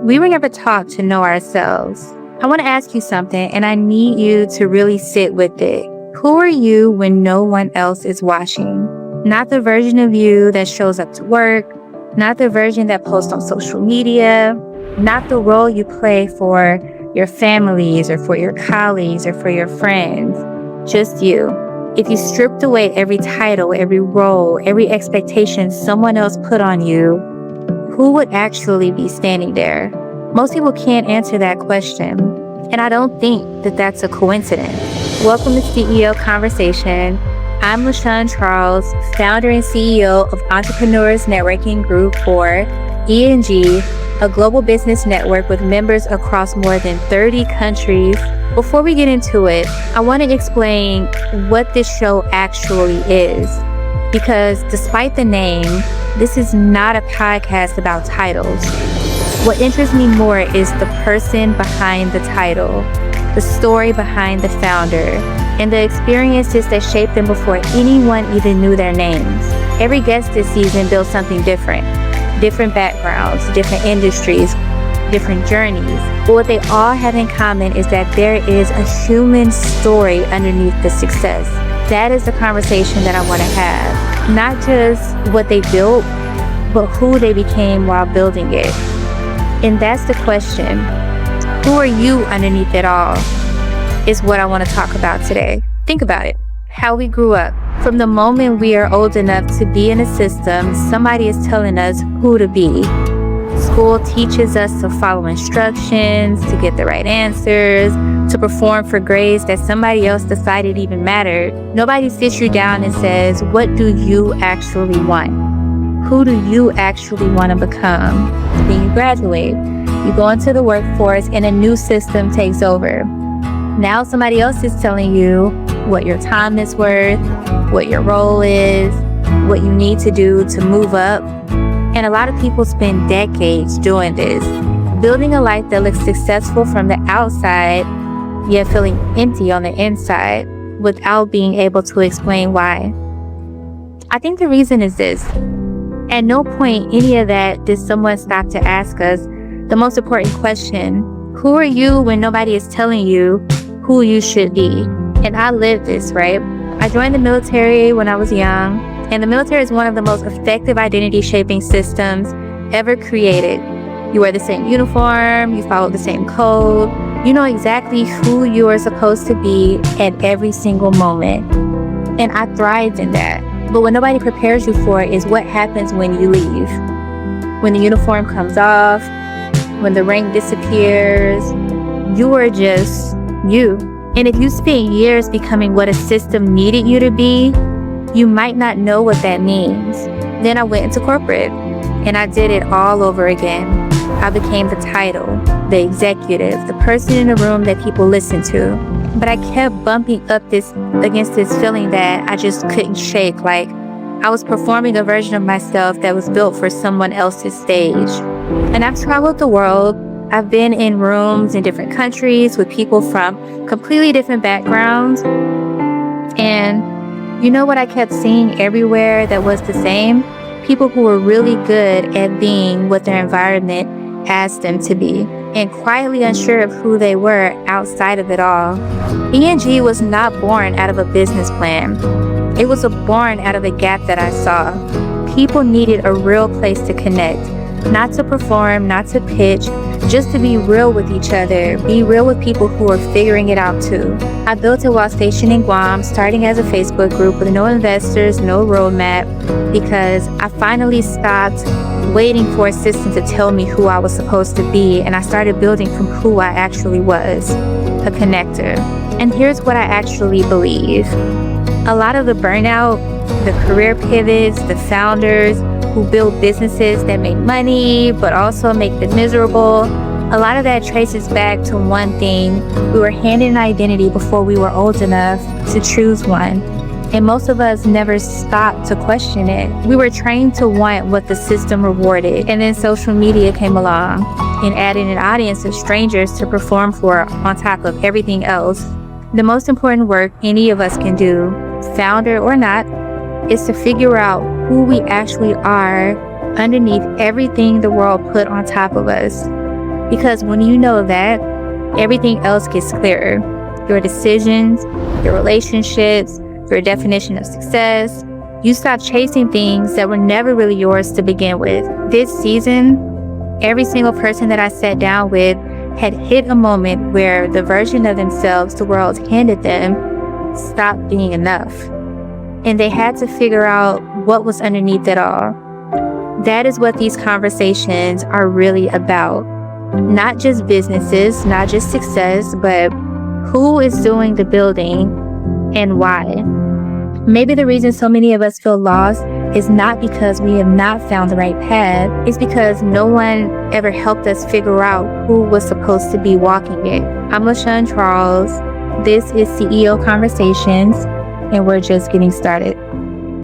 We were never taught to know ourselves. I want to ask you something, and I need you to really sit with it. Who are you when no one else is watching? Not the version of you that shows up to work, not the version that posts on social media, not the role you play for your families or for your colleagues or for your friends. Just you. If you stripped away every title, every role, every expectation someone else put on you, who would actually be standing there? Most people can't answer that question, and I don't think that that's a coincidence. Welcome to CEO Conversation. I'm LaShawn Charles, founder and CEO of Entrepreneurs Networking Group, or ENG, a global business network with members across more than 30 countries. Before we get into it, I want to explain what this show actually is. Because despite the name, this is not a podcast about titles. What interests me more is the person behind the title, the story behind the founder, and the experiences that shaped them before anyone even knew their names. Every guest this season built something different backgrounds, different industries, different journeys. But what they all have in common is that there is a human story underneath the success. That is the conversation that I want to have. Not just what they built, but who they became while building it. And that's the question. Who are you underneath it all? Is what I want to talk about today. Think about it. How we grew up. From the moment we are old enough to be in a system, somebody is telling us who to be. School teaches us to follow instructions, to get the right answers, to perform for grades that somebody else decided even mattered. Nobody sits you down and says, what do you actually want? Who do you actually want to become? Then you graduate. You go into the workforce and a new system takes over. Now somebody else is telling you what your time is worth, what your role is, what you need to do to move up. And a lot of people spend decades doing this, building a life that looks successful from the outside, yet feeling empty on the inside without being able to explain why. I think the reason is this. At no point any of that did someone stop to ask us the most important question: who are you when nobody is telling you who you should be? And I lived this, right? I joined the military when I was young, and the military is one of the most effective identity shaping systems ever created. You wear the same uniform, you follow the same code, you know exactly who you are supposed to be at every single moment. And I thrived in that. But what nobody prepares you for is what happens when you leave. When the uniform comes off, when the rank disappears, you are just you. And if you spent years becoming what a system needed you to be, you might not know what that means. Then I went into corporate, and I did it all over again. I became the title, the executive, the person in the room that people listen to. But I kept bumping up against this feeling that I just couldn't shake, like I was performing a version of myself that was built for someone else's stage. And I've traveled the world. I've been in rooms in different countries with people from completely different backgrounds. And you know what I kept seeing everywhere that was the same? People who were really good at being what their environment asked them to be, and quietly unsure of who they were outside of it all. ENG was not born out of a business plan. It was born out of a gap that I saw. People needed a real place to connect, not to perform, not to pitch, just to be real with each other, be real with people who are figuring it out too. I built it while stationed in Guam, starting as a Facebook group with no investors, no roadmap, because I finally stopped waiting for a system to tell me who I was supposed to be, and I started building from who I actually was, a connector. And here's what I actually believe. A lot of the burnout, the career pivots, the founders who build businesses that make money but also make them miserable, a lot of that traces back to one thing. We were handed an identity before we were old enough to choose one. And most of us never stopped to question it. We were trained to want what the system rewarded. And then social media came along and added an audience of strangers to perform for on top of everything else. The most important work any of us can do, founder or not, is to figure out who we actually are underneath everything the world put on top of us. Because when you know that, everything else gets clearer. Your decisions, your relationships, your definition of success. You stop chasing things that were never really yours to begin with. This season, every single person that I sat down with had hit a moment where the version of themselves the world handed them stopped being enough. And they had to figure out what was underneath it all. That is what these conversations are really about. Not just businesses, not just success, but who is doing the building and why. Maybe the reason so many of us feel lost is not because we have not found the right path. It's because no one ever helped us figure out who was supposed to be walking it. I'm LaShawn Charles. This is CEO Conversations, and we're just getting started.